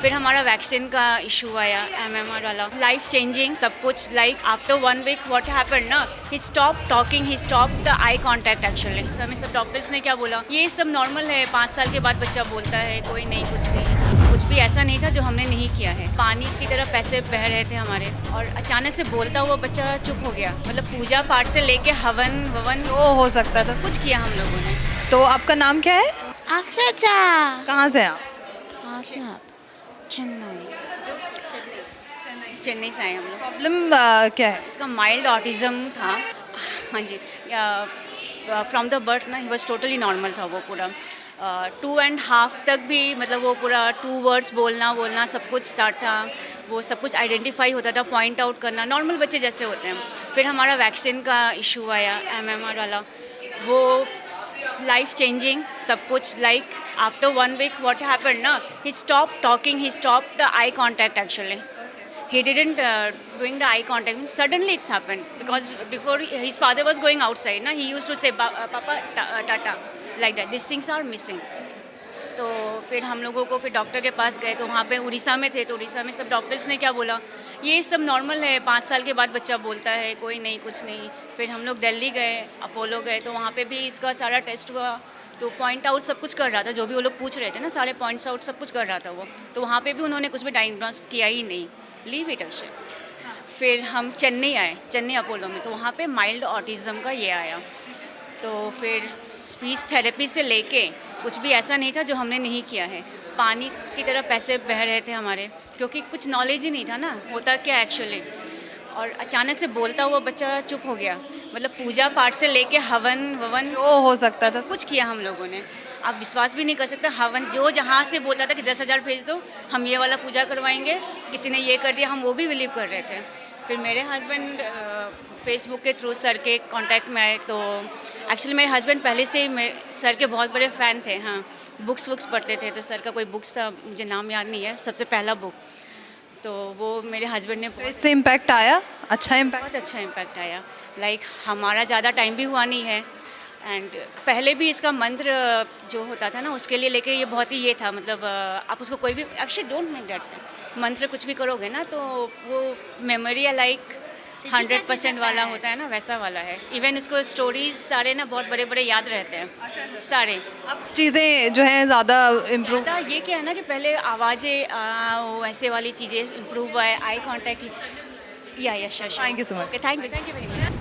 फिर हमारा वैक्सीन का इशू आया MMR वाला, लाइफ चेंजिंग सब कुछ। Like after 1 week what happened ना, he stop talking, he stop the eye contact actually. हमें सब डॉक्टर्स ने क्या बोला, ये सब नॉर्मल है, 5 साल के बाद बच्चा बोलता है, कोई नहीं, कुछ नहीं। कुछ भी ऐसा नहीं था जो हमने नहीं किया है। पानी की तरह पैसे बह रहे थे हमारे, और अचानक से बोलता हुआ बच्चा चुप हो गया। मतलब पूजा पाठ से लेके हवन ववन वो हो सकता था। कुछ किया हम लोगों ने। तो आपका नाम क्या है? अक्षरा। कहाँ से हैं आप? चेन्नई से आए हम लोग। प्रॉब्लम क्या है? इसका माइल्ड ऑटिज्म था। हाँ जी, फ्रॉम द बर्थ ना ही वॉज टोटली नॉर्मल था वो पूरा। 2.5 तक भी मतलब वो पूरा 2 वर्ड्स बोलना सब कुछ स्टार्ट था। वो सब कुछ आइडेंटिफाई होता था, पॉइंट आउट करना, नॉर्मल बच्चे जैसे होते हैं। फिर हमारा वैक्सीन का इशू आया MMR वाला, वो लाइफ चेंजिंग सब कुछ। Like after 1 week what happened ना, he stop talking, he stop the eye contact actually. He didn't doing the eye contact. Suddenly it's happened because before his father was going outside. Na, he used to say Papa Tata like that. These things are missing. तो फिर हम लोगों को फिर doctor के पास गए, तो वहाँ पे उड़ीसा में थे, तो उड़ीसा में सब डॉक्टर्स ने क्या बोला, ये सब नॉर्मल है, 5 साल के बाद बच्चा बोलता है, कोई नहीं, कुछ नहीं। फिर हम लोग दिल्ली गए, अपोलो गए, तो वहाँ पे भी इसका सारा टेस्ट हुआ, तो पॉइंट आउट सब कुछ कर रहा था, जो भी वो लोग पूछ रहे थे ना, सारे पॉइंट्स आउट सब कुछ कर रहा था वो। तो वहाँ पे भी उन्होंने कुछ भी डायग्नोस किया ही नहीं, लीव इट अक्षय। फिर हम चेन्नई आए, चेन्नई अपोलो में, तो वहाँ पे माइल्ड ऑटिज़म का ये आया। तो फिर स्पीच थेरेपी से लेके कुछ भी ऐसा नहीं था जो हमने नहीं किया है। पानी की तरह पैसे बह रहे थे हमारे, क्योंकि कुछ नॉलेज ही नहीं था ना, होता क्या एक्चुअली। और अचानक से बोलता हुआ बच्चा चुप हो गया। मतलब पूजा पाठ से लेके हवन ववन वो हो सकता था। कुछ किया हम लोगों ने। आप विश्वास भी नहीं कर सकते, हवन जो जहाँ से बोलता था कि 10,000 भेज दो, हम ये वाला पूजा करवाएंगे, किसी ने ये कर दिया, हम वो भी बिलीव कर रहे थे। फिर मेरे हस्बैंड फेसबुक के थ्रू सर के कांटेक्ट में आए, तो एक्चुअली मेरे हस्बैंड पहले से ही सर के बहुत बड़े फ़ैन थे। हाँ, बुक्स पढ़ते थे, तो सर का कोई बुक्स था, मुझे नाम याद नहीं है, सबसे पहला बुक, तो वो मेरे हस्बैंड ने तो इससे इम्पैक्ट आया? अच्छा इम्पैक्ट? बहुत अच्छा इम्पैक्ट आया। लाइक हमारा ज़्यादा टाइम भी हुआ नहीं है, एंड पहले भी इसका मंत्र जो होता था ना, उसके लिए लेके ये बहुत ही ये था, मतलब आप उसको कोई भी एक्चुअली डोंट मेक दैट मंत्र कुछ भी करोगे ना, तो वो मेमोरी लाइक 100% वाला होता है ना, वैसा वाला है। इवन उसको स्टोरीज सारे ना बहुत बड़े बड़े याद रहते हैं सारे। अब चीज़ें जो हैं ज़्यादा इम्प्रूव। ज़्यादा ये क्या है ना कि पहले आवाज़ें वैसे वाली चीज़ें इम्प्रूव हुआ है, आई कॉन्टैक्ट। या yes, thank you so much. Thank you very much.